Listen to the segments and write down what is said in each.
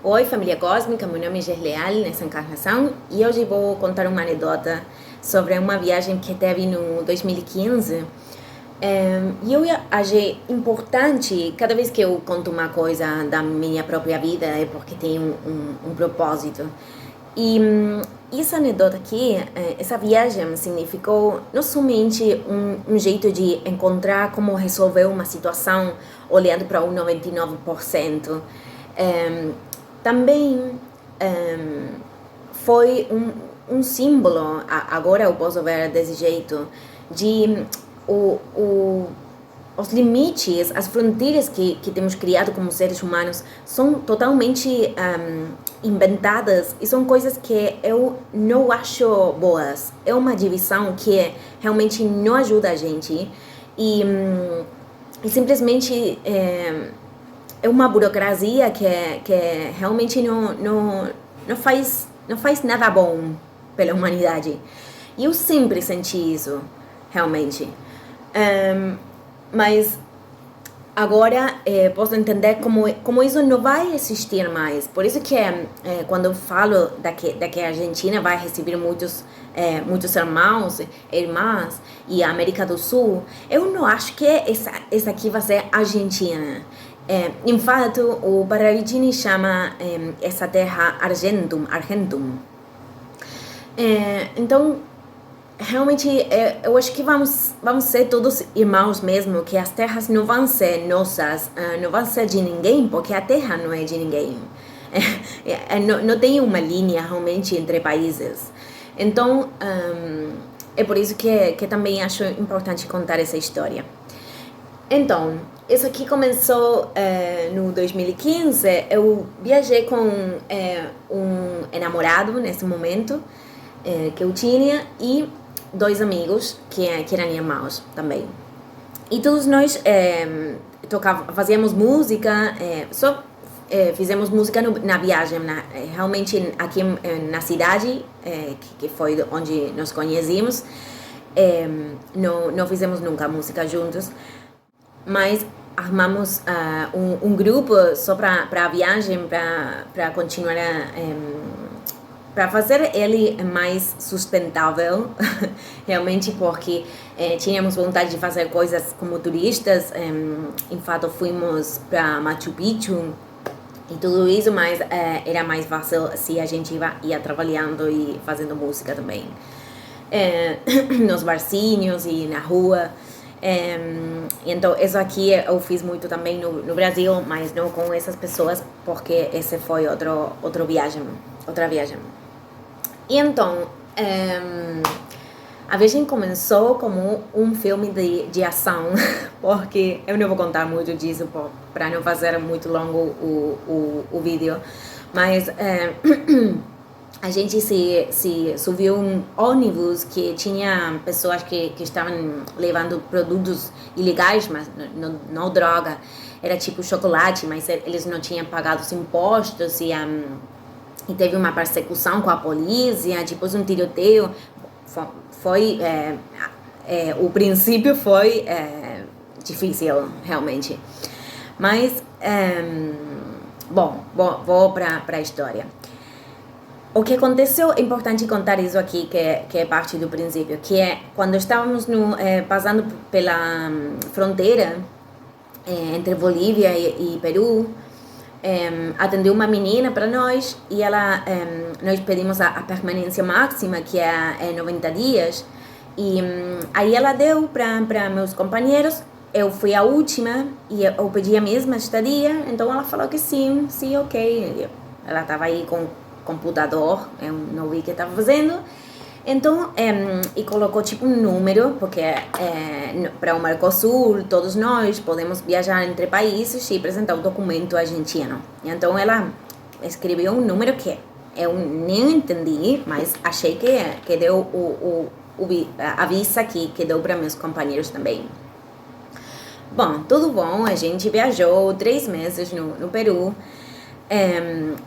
Oi, família cósmica, meu nome é Gers Leal nessa encarnação e hoje vou contar uma anedota sobre uma viagem que teve no 2015. E eu achei importante, cada vez que eu conto uma coisa da minha própria vida, é porque tem um propósito. E essa anedota aqui, essa viagem significou não somente um jeito de encontrar como resolver uma situação olhando para o 99%, também foi um símbolo, agora eu posso ver desse jeito, de os limites, as fronteiras que temos criado como seres humanos são totalmente inventadas e são coisas que eu não acho boas. É uma divisão que realmente não ajuda a gente e simplesmente é uma burocracia que realmente não faz nada bom pela humanidade. E eu sempre senti isso, realmente. Mas agora posso entender como isso não vai existir mais. Por isso que quando eu falo que a Argentina vai receber muitos irmãos, irmãs e a América do Sul, eu não acho que essa aqui vai ser a Argentina. Em fato, o Parravicini chama essa terra Argentum. Então, realmente, eu acho que vamos ser todos irmãos mesmo, que as terras não vão ser nossas, não vão ser de ninguém, porque a terra não é de ninguém. Não tem uma linha realmente entre países. Então, é por isso que também acho importante contar essa história. Então, isso aqui começou no 2015. Eu viajei com um namorado nesse momento que eu tinha e dois amigos que eram irmãos também. E todos nós fazíamos música, fizemos música na viagem, realmente aqui na cidade, que foi onde nos conhecemos. Não fizemos nunca música juntos, mas armamos um grupo só para a viagem, para continuar para fazer ele mais sustentável, realmente, porque tínhamos vontade de fazer coisas como turistas. Em fato, fomos para Machu Picchu e tudo isso, mas era mais fácil se a gente ia trabalhando e fazendo música também. Nos barzinhos e na rua. Então, isso aqui eu fiz muito também no Brasil, mas não com essas pessoas, porque esse foi outra viagem. E então, a viagem começou como um filme de ação, porque eu não vou contar muito disso para não fazer muito longo o vídeo, mas a gente se subiu um ônibus que tinha pessoas que estavam levando produtos ilegais, mas não droga, era tipo chocolate, mas eles não tinham pagado os impostos e teve uma persecução com a polícia, depois um tiroteio. O princípio foi difícil, realmente. Mas, vou para a história. O que aconteceu, é importante contar isso aqui, que é parte do princípio, que é quando estávamos passando pela fronteira entre Bolívia e Peru, atendeu uma menina para nós e nós pedimos a permanência máxima, que é 90 dias, e aí ela deu para meus companheiros. Eu fui a última e eu pedi a mesma estadia, então ela falou que sim, ok. Ela estava aí com o computador, eu não vi o que estava fazendo. Então, e colocou tipo um número, porque para o Mercosul, todos nós podemos viajar entre países e apresentar o documento argentino. Então, ela escreveu um número que eu nem entendi, mas achei que deu a visa que deu para meus companheiros também. Bom, tudo bom, a gente viajou 3 meses no Peru,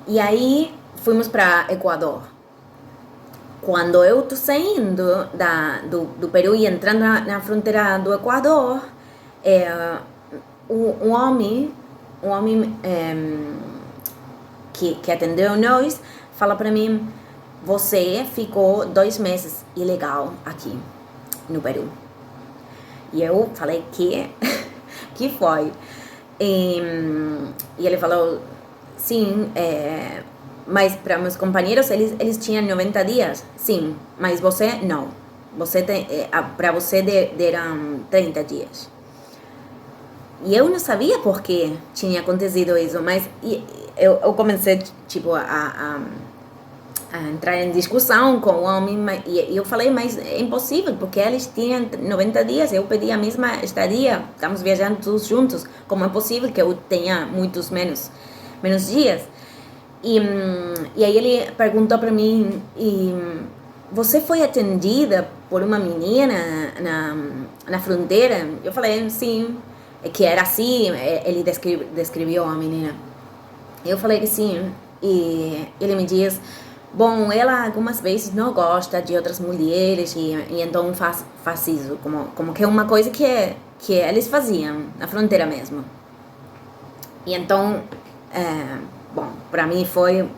e aí fomos para Equador. Quando eu estou saindo do Peru e entrando na fronteira do Equador, um homem que atendeu nós, fala para mim, você ficou 2 meses ilegal aqui no Peru. E eu falei, que foi? E ele falou, sim, mas para meus companheiros, eles tinham 90 dias, sim, mas você não. Você para você deram 30 dias. E eu não sabia por que tinha acontecido isso, mas eu comecei, tipo, a entrar em discussão com o homem, e eu falei, mas é impossível, porque eles tinham 90 dias, eu pedi a mesma estadia, estamos viajando todos juntos, como é possível que eu tenha muitos menos dias? E aí ele perguntou para mim, você foi atendida por uma menina na fronteira? Eu falei, sim, que era assim, ele descreveu a menina. Eu falei que sim, e ele me diz, bom, ela algumas vezes não gosta de outras mulheres e então faz isso, como que é uma coisa que eles faziam na fronteira mesmo. E então, bom, para mim foi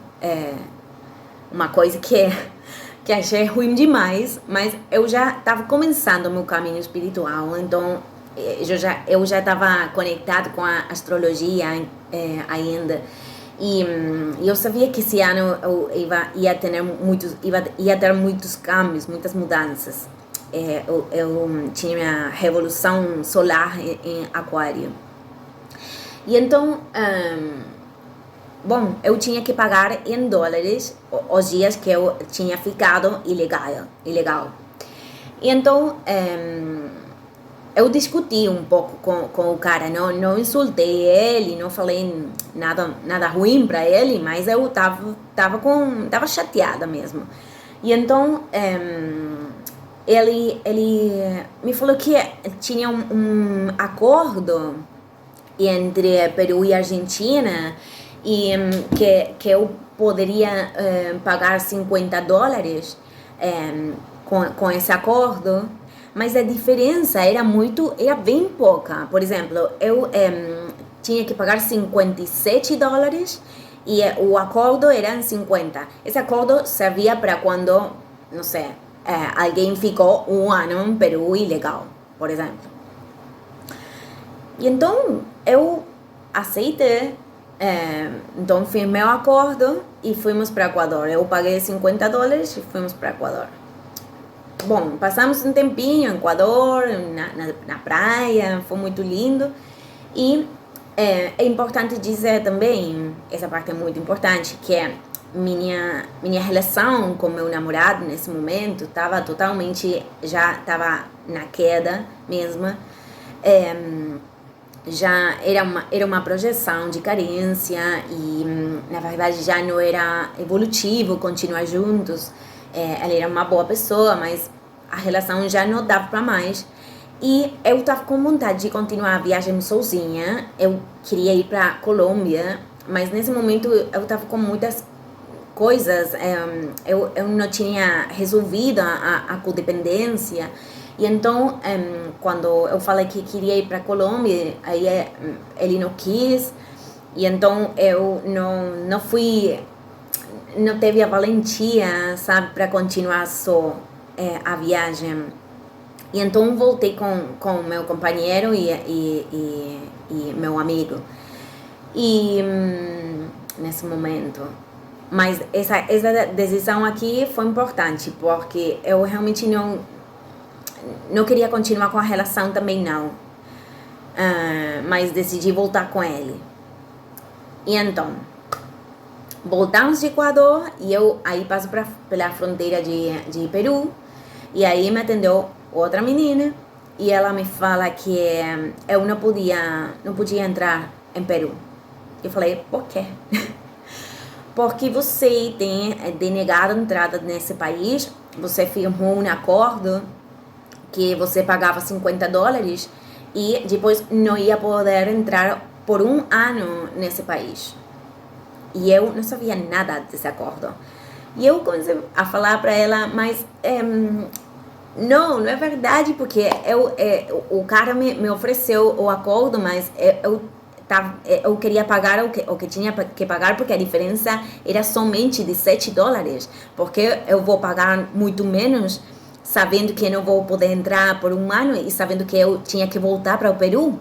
uma coisa que achei ruim demais, mas eu já estava começando o meu caminho espiritual, então eu já estava conectado com a astrologia ainda. E eu sabia que esse ano eu ia ter muitos cambios, muitas mudanças. Eu tinha a revolução solar em Aquário. E então, bom, eu tinha que pagar em dólares os dias que eu tinha ficado ilegal. E então, eu discuti um pouco com o cara, não insultei ele, não falei nada ruim para ele, mas eu tava chateada mesmo. E então, ele me falou que tinha um acordo entre Peru e Argentina e que eu poderia pagar 50 dólares com esse acordo, mas a diferença era bem pouca. Por exemplo, eu tinha que pagar 57 dólares e o acordo era 50. Esse acordo servia para quando, não sei, alguém ficou um ano em Peru ilegal, por exemplo. E então eu aceitei, então firmei o acordo e fomos para Equador. Eu paguei 50 dólares e fomos para Equador. Bom, passamos um tempinho em Equador, na praia, foi muito lindo. E é importante dizer também, essa parte é muito importante, que minha relação com meu namorado nesse momento estava totalmente, já estava na queda mesmo. Já era uma projeção de carência e, na verdade, já não era evolutivo continuar juntos. Ela era uma boa pessoa, mas a relação já não dava para mais. E eu estava com vontade de continuar a viagem sozinha. Eu queria ir para Colômbia, mas nesse momento eu estava com muitas coisas. Eu não tinha resolvido a codependência. E então, quando eu falei que queria ir para Colômbia, aí ele não quis. E então eu não fui, não teve a valentia, sabe, para continuar só a viagem. E então voltei com meu companheiro e meu amigo. E nesse momento, mas essa decisão aqui foi importante, porque eu realmente não queria continuar com a relação também não, mas decidi voltar com ele. E então voltamos de Equador e eu aí passo pela fronteira de Peru e aí me atendeu outra menina e ela me fala que eu não podia entrar em Peru. Eu falei, por quê? Porque você tem denegado a entrada nesse país, você firmou um acordo que você pagava 50 dólares e depois não ia poder entrar por um ano nesse país. E eu não sabia nada desse acordo. E eu comecei a falar para ela, mas não é verdade, porque o cara me ofereceu o acordo, mas eu eu queria pagar o que tinha que pagar, porque a diferença era somente de $7, porque eu vou pagar muito menos, sabendo que não vou poder entrar por um ano e sabendo que eu tinha que voltar para o Peru.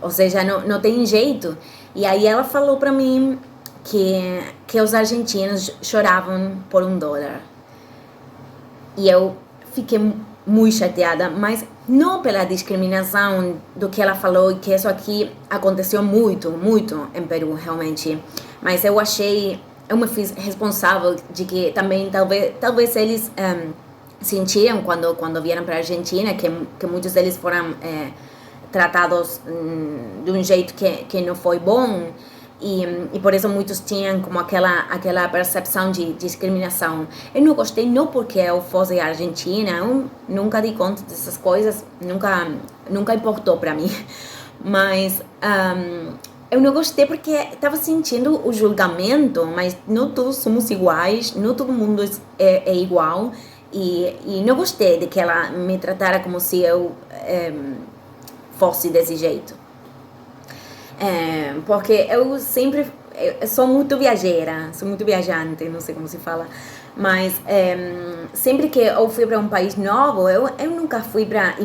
Ou seja, não tem jeito. E aí ela falou para mim que os argentinos choravam por $1. E eu fiquei muito chateada, mas não pela discriminação do que ela falou, que isso aqui aconteceu muito, muito em Peru, realmente. Mas eu me fiz responsável de que também, talvez eles sentiram quando vieram para a Argentina, que muitos deles foram tratados de um jeito que não foi bom. E por isso muitos tinham como aquela percepção de discriminação. Eu não gostei, não porque eu fosse argentina, eu nunca dei conta dessas coisas, nunca importou para mim. Mas eu não gostei porque estava sentindo o julgamento, mas não todos somos iguais, não todo mundo é igual. E não gostei de que ela me tratara como se eu fosse desse jeito. Porque eu sou muito viajeira, sou muito viajante, não sei como se fala, mas sempre que eu fui para um país novo, eu nunca fui para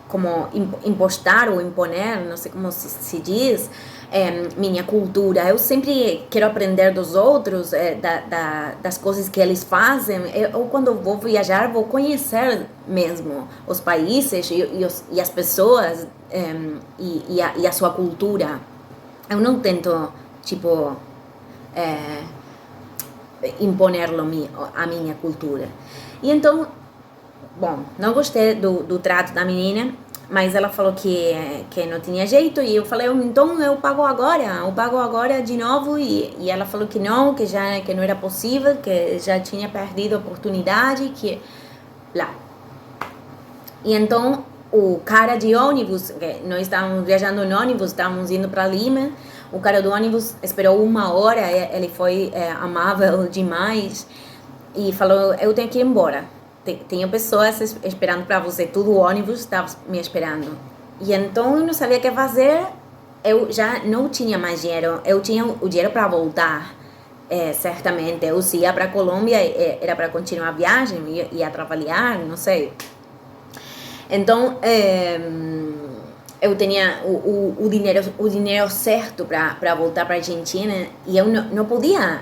como impostar ou imponer, não sei como se diz, minha cultura. Eu sempre quero aprender dos outros, das coisas que eles fazem. Eu quando vou viajar, vou conhecer mesmo os países e as pessoas e a sua cultura. Eu não tento, tipo, imponer a minha cultura. E então, bom, não gostei do trato da menina, mas ela falou que não tinha jeito, e eu falei, então eu pago agora de novo, e ela falou que não era possível, que já tinha perdido a oportunidade, que lá. E então o cara de ônibus, nós estávamos viajando no ônibus, estávamos indo para Lima, o cara do ônibus esperou 1 hora, ele foi amável demais e falou, eu tenho que ir embora. Tinha pessoas esperando para você, todo o ônibus estava me esperando. E então eu não sabia o que fazer, eu já não tinha mais dinheiro, eu tinha o dinheiro para voltar, certamente. Eu se ia para a Colômbia, era para continuar a viagem, ia trabalhar, não sei. Então, eu tinha o dinheiro certo para voltar para a Argentina, e eu não podia,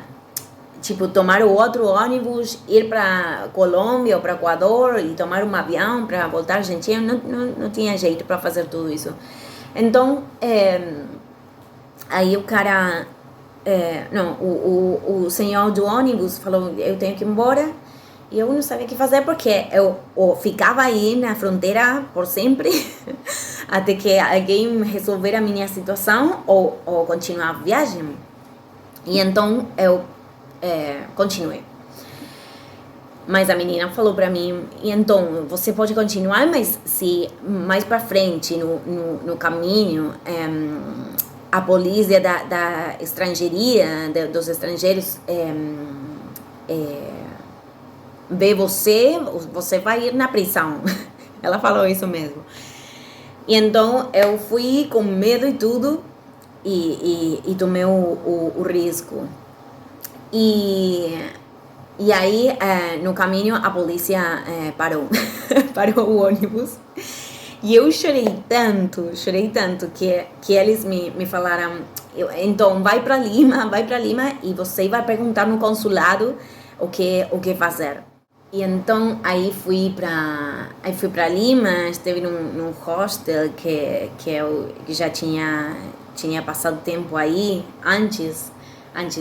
tipo, tomar o outro ônibus, ir para Colômbia ou para Equador e tomar um avião para voltar à Argentina. Não tinha jeito para fazer tudo isso. Então, aí o cara, o senhor do ônibus falou, eu tenho que ir embora. E eu não sabia o que fazer, porque eu ficava aí na fronteira por sempre, até que alguém resolver a minha situação, ou continuar a viagem. E então eu continuei. Mas a menina falou para mim, e então, você pode continuar, mas se mais para frente, no caminho, a polícia da estrangeiria, dos estrangeiros, vê você vai ir na prisão. Ela falou isso mesmo. E então eu fui com medo e tudo, e tomei o risco. E aí, no caminho, a polícia parou parou o ônibus. E eu chorei tanto que eles me falaram, então vai para Lima, e você vai perguntar no consulado o que fazer. E então aí fui para Lima, estive num hostel que eu já tinha passado tempo aí antes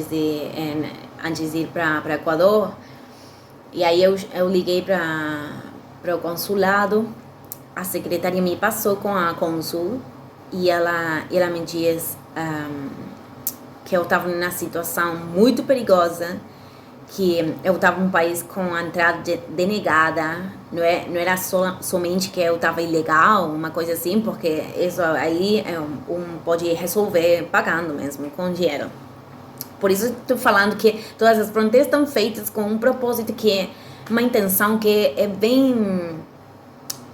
de ir para Equador. E aí eu liguei para o consulado, a secretária me passou com a cônsul, e ela me disse que eu estava numa situação muito perigosa, que eu estava num país com a entrada denegada, não era somente que eu estava ilegal, uma coisa assim, porque isso aí pode resolver pagando mesmo, com dinheiro. Por isso estou falando que todas as fronteiras estão feitas com um propósito, que é uma intenção que é bem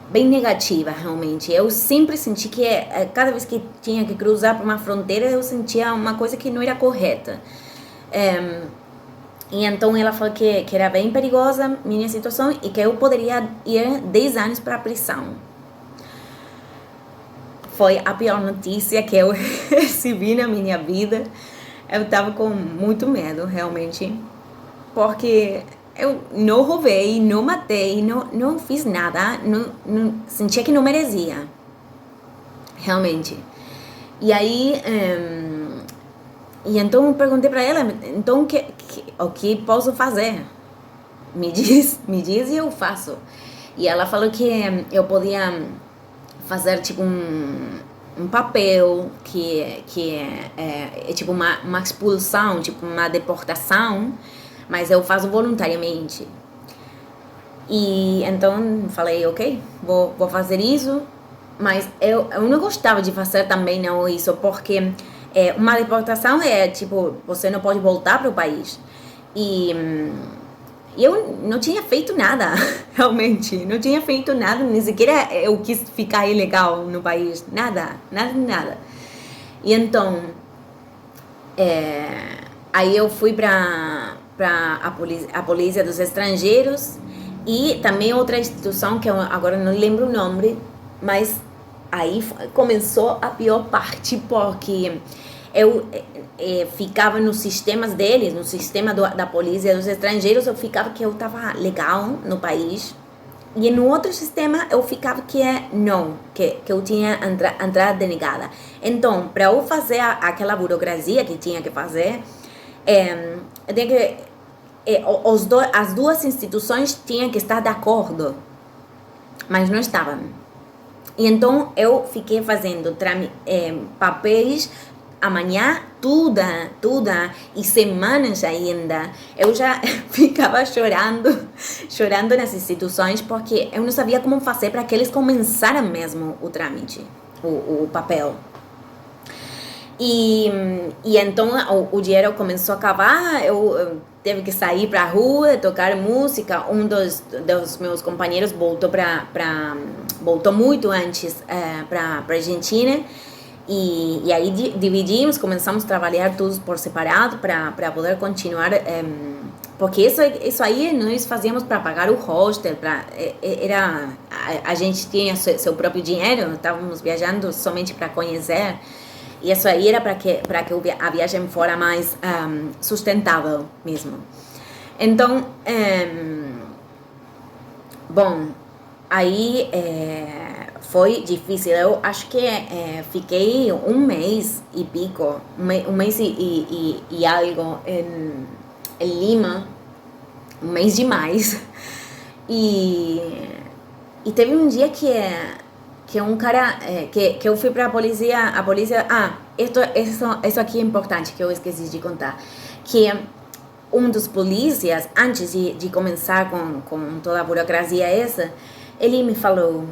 bem negativa, realmente. Eu sempre senti que cada vez que tinha que cruzar por uma fronteira, eu sentia uma coisa que não era correta. E então ela falou que era bem perigosa minha situação e que eu poderia ir 10 anos para a prisão. Foi a pior notícia que eu recebi na minha vida. Eu estava com muito medo, realmente, porque eu não roubei, não matei, não fiz nada, sentia que não merecia, realmente. E aí, e então eu perguntei para ela, então o que posso fazer? Me diz e eu faço. E ela falou que eu podia fazer tipo um papel que é tipo uma expulsão, tipo uma deportação, mas eu faço voluntariamente. E então falei, ok, vou fazer isso, mas eu não gostava de fazer também não isso, porque uma deportação é tipo, você não pode voltar para o país. E eu não tinha feito nada, realmente, não tinha feito nada, nem sequer eu quis ficar ilegal no país, nada. E então, aí eu fui para a polícia dos estrangeiros e também outra instituição que eu agora não lembro o nome, mas aí começou a pior parte, porque eu ficava nos sistemas deles, no sistema da polícia dos estrangeiros, eu ficava que eu estava legal no país, e no outro sistema eu ficava que não, que eu tinha entrada denegada. Então, para eu fazer aquela burocracia que tinha que fazer, eu tinha que, as duas instituições tinham que estar de acordo, mas não estavam. E então eu fiquei fazendo papéis amanhã, tudo, e semanas ainda. Eu já ficava chorando nas instituições, porque eu não sabia como fazer para que eles começaram mesmo o trâmite, o papel. E então o dinheiro começou a acabar, eu teve que sair para a rua, tocar música. Um dos meus companheiros voltou muito antes para a Argentina. E aí dividimos, começamos a trabalhar todos por separado para poder continuar, porque isso aí nós fazíamos para pagar o hostel, a gente tinha seu próprio dinheiro, estávamos viajando somente para conhecer, e isso aí era para que a viagem fora mais sustentável mesmo. Então, bom, aí foi difícil. Eu acho que fiquei um mês e pico, um mês e algo em Lima, um mês demais. E teve um dia que um cara, que eu fui para a polícia, isso aqui é importante que eu esqueci de contar, que um dos polícias, antes de começar com toda a burocracia essa, ele me falou: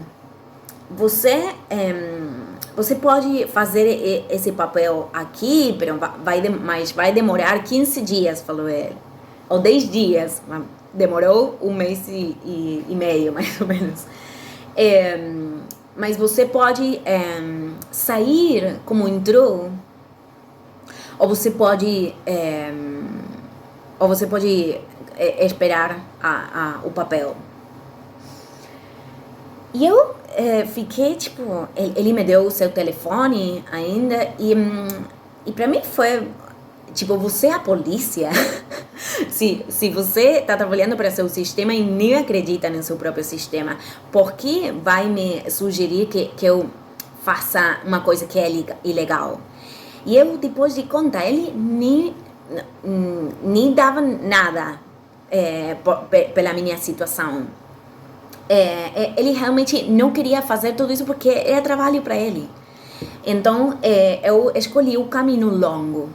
você pode fazer esse papel aqui, mas vai demorar 15 dias, falou ele. Ou 10 dias. Demorou um mês e meio, mais ou menos. Mas você pode sair como entrou, ou você pode esperar o papel. E eu fiquei, tipo, ele me deu o seu telefone ainda, e pra mim foi, tipo, você é a polícia? se você tá trabalhando para seu sistema e nem acredita no seu próprio sistema, por que vai me sugerir que eu faça uma coisa que é ilegal? E eu, depois de contar, ele nem dava nada pela minha situação. Ele realmente não queria fazer tudo isso porque era trabalho para ele. Então, eu escolhi o caminho longo.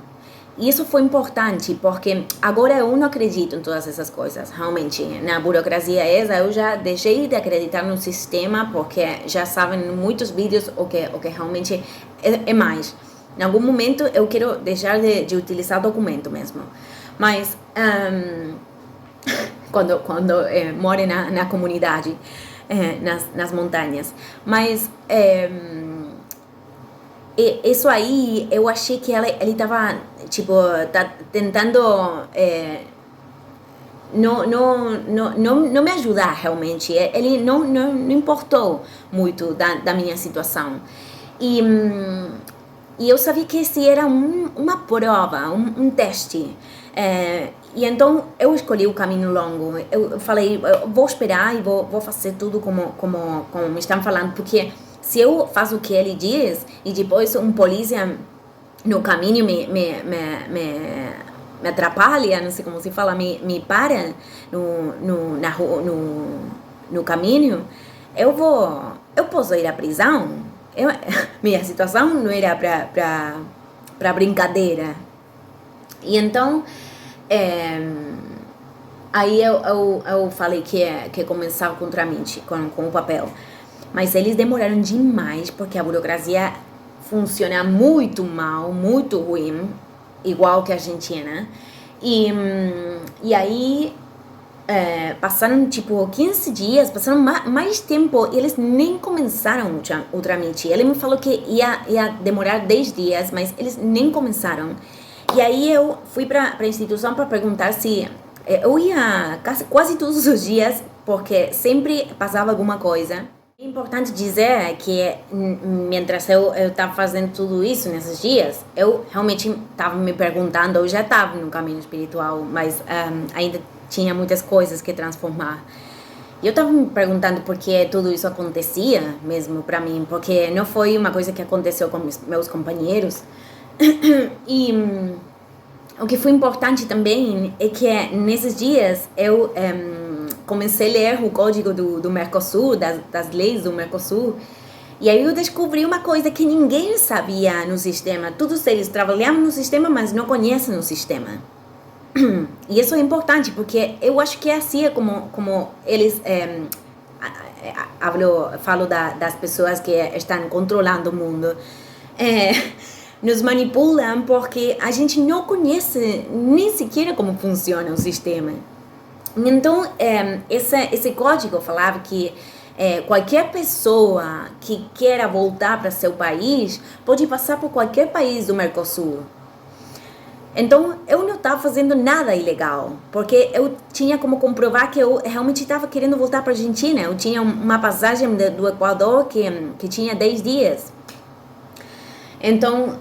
E isso foi importante, porque agora eu não acredito em todas essas coisas, realmente. Na burocracia eu já deixei de acreditar no sistema, porque já sabem em muitos vídeos o que realmente é mais. Em algum momento eu quero deixar de utilizar documento mesmo. Mas quando more na comunidade. nas montanhas. Mas isso aí, eu achei que ele estava, tipo, tentando não me ajudar realmente. Ele não importou muito da minha situação. E eu sabia que esse era uma prova, um teste. E então eu escolhi o caminho longo. Eu falei, eu vou esperar e vou fazer tudo como me estão falando, porque se eu faço o que ele diz e depois um polícia no caminho me atrapalha, não sei como se fala, me para no caminho, eu posso ir à prisão. Minha situação não era para brincadeira. E então aí eu falei que começava com o trâmite, com o papel. Mas eles demoraram demais, porque a burocracia funciona muito mal, muito ruim, igual que a Argentina. E aí passaram tipo 15 dias, passaram mais tempo, e eles nem começaram o trâmite. Ele me falou que ia demorar 10 dias, mas eles nem começaram. E aí eu fui para a instituição para perguntar se eu ia quase todos os dias, porque sempre passava alguma coisa. É importante dizer que, mientras eu estava fazendo tudo isso nesses dias, eu realmente estava me perguntando, eu já estava no caminho espiritual, mas ainda tinha muitas coisas que transformar. E eu estava me perguntando por que tudo isso acontecia mesmo para mim, porque não foi uma coisa que aconteceu com meus companheiros. E o que foi importante também é que nesses dias eu comecei a ler o código do Mercosul, das leis do Mercosul, e aí eu descobri uma coisa que ninguém sabia no sistema. Todos eles trabalhavam no sistema, mas não conhecem o sistema. E isso é importante, porque eu acho que é assim como eles falo das pessoas que estão controlando o mundo. Nos manipulam porque a gente não conhece nem sequer como funciona o sistema. Então, esse código falava que qualquer pessoa que queira voltar para seu país pode passar por qualquer país do Mercosul. Então, eu não estava fazendo nada ilegal, porque eu tinha como comprovar que eu realmente estava querendo voltar para a Argentina. Eu tinha uma passagem do Equador que tinha 10 dias. Então,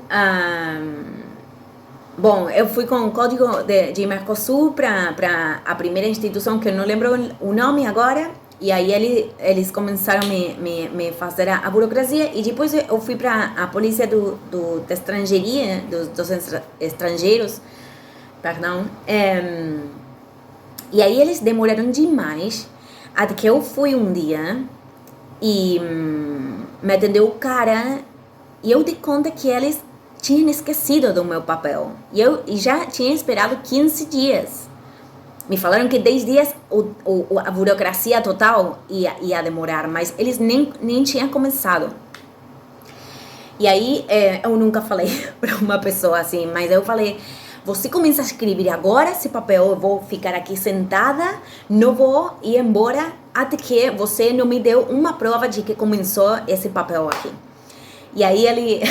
bom, eu fui com o código de Mercosul para a primeira instituição, que eu não lembro o nome agora, e aí eles começaram a me fazer a burocracia, e depois eu fui para a polícia da estrangeiria, dos estrangeiros, perdão, e aí eles demoraram demais, até que eu fui um dia, e me atendeu o cara, e eu dei conta que eles tinham esquecido do meu papel. E eu já tinha esperado 15 dias. Me falaram que 10 dias a burocracia total ia demorar, mas eles nem tinham começado. E aí eu nunca falei para uma pessoa assim, mas eu falei, você começa a escrever agora esse papel, eu vou ficar aqui sentada, não vou ir embora até que você não me deu uma prova de que começou esse papel aqui. E aí ele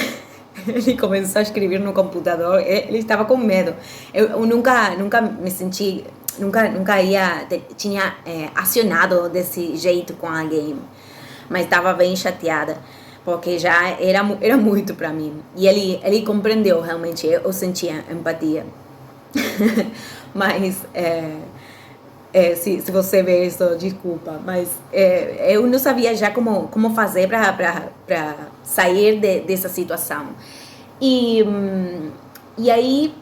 começou a escrever no computador, ele estava com medo. Eu nunca me senti, nunca tinha acionado desse jeito com alguém, mas estava bem chateada, porque já era muito para mim. E ele compreendeu realmente, eu sentia empatia. Mas se você vê isso, desculpa, mas eu não sabia já como fazer para sair dessa situação. E aí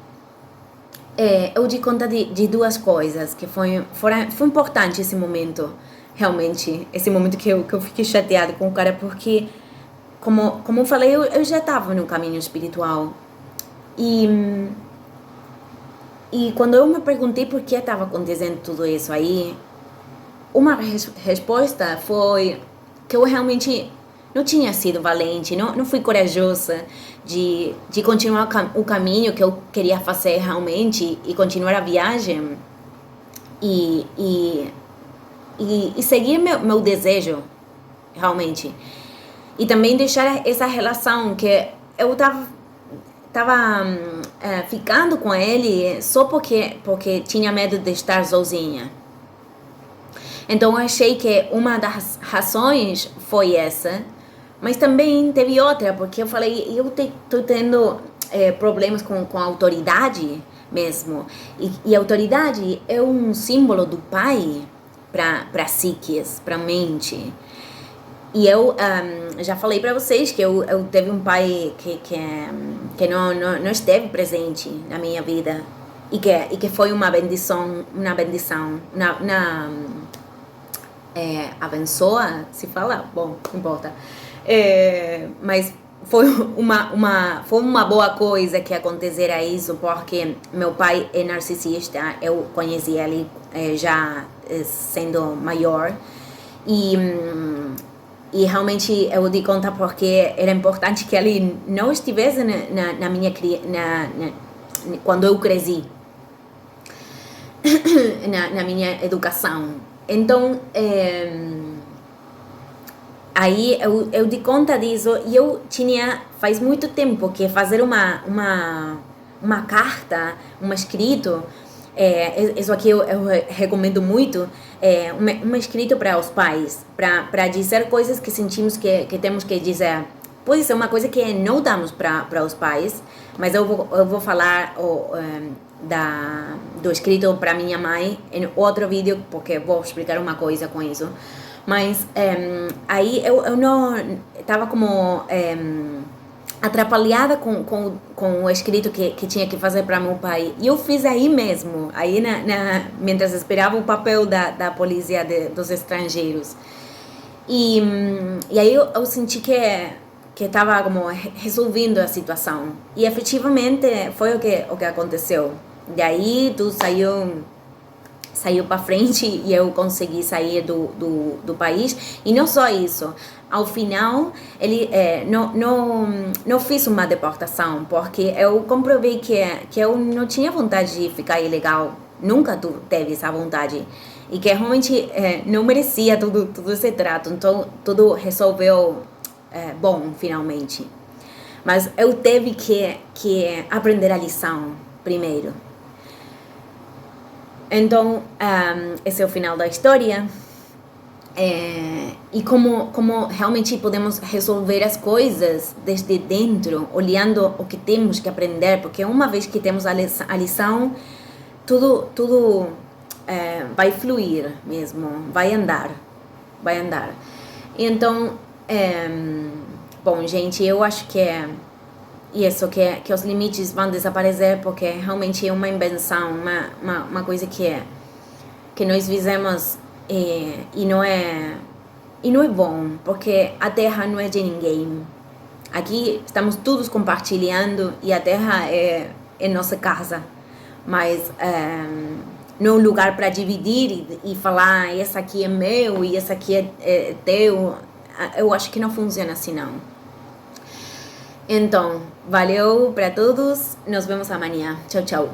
eu dei conta de duas coisas que foi importante esse momento, realmente, esse momento que eu fiquei chateada com o cara, porque como eu falei, eu já estava no caminho espiritual. E quando eu me perguntei por que estava acontecendo tudo isso aí, uma resposta foi que eu realmente não tinha sido valente, não fui corajosa de continuar o caminho que eu queria fazer realmente e continuar a viagem. E e seguir meu desejo, realmente. E também deixar essa relação que eu tava ficando com ele só porque tinha medo de estar sozinha. Então eu achei que uma das razões foi essa, mas também teve outra, porque eu falei, eu tô tendo problemas com a autoridade mesmo. E a autoridade é um símbolo do pai para psiques, para mente. E eu já falei para vocês que eu teve um pai que não esteve presente na minha vida e que foi uma bendição, abençoa, se fala? Bom, não importa. Mas foi uma boa coisa que acontecera isso, porque meu pai é narcisista, eu conheci ele já sendo maior, e realmente eu dei conta porque era importante que ele não estivesse na minha quando eu cresci, na minha educação. Então, aí eu dei conta disso e eu tinha, faz muito tempo que fazer uma carta, um escrito, isso aqui eu recomendo muito, um escrito para os pais, para dizer coisas que sentimos que temos que dizer. Pode ser uma coisa que não damos para os pais, mas eu vou falar do escrito para minha mãe em outro vídeo, porque vou explicar uma coisa com isso. Mas aí eu não estava como atrapalhada com o escrito que tinha que fazer para meu pai. E eu fiz aí mesmo, aí mientras esperava o papel da polícia dos estrangeiros. E aí eu senti que estava como resolvendo a situação. E efetivamente foi o que aconteceu. E aí tudo saiu para frente e eu consegui sair do país. E não só isso, ao final ele não fiz uma deportação, porque eu comprovei que eu não tinha vontade de ficar ilegal, nunca teve essa vontade, e que realmente não merecia todo esse trato. Então tudo resolveu bom finalmente, mas eu teve que aprender a lição primeiro. Então, esse é o final da história. E como realmente podemos resolver as coisas desde dentro, olhando o que temos que aprender, porque uma vez que temos a lição, tudo vai fluir mesmo, vai andar. Então, bom, gente, eu acho que isso, que os limites vão desaparecer, porque realmente é uma invenção, uma coisa que nós fizemos e não é bom, porque a Terra não é de ninguém. Aqui estamos todos compartilhando e a Terra é nossa casa, mas não é um lugar para dividir e falar esse aqui é meu e esse aqui é teu. Eu acho que não funciona assim, não. Então, valeu para todos. Nos vemos amanhã. Tchau, tchau.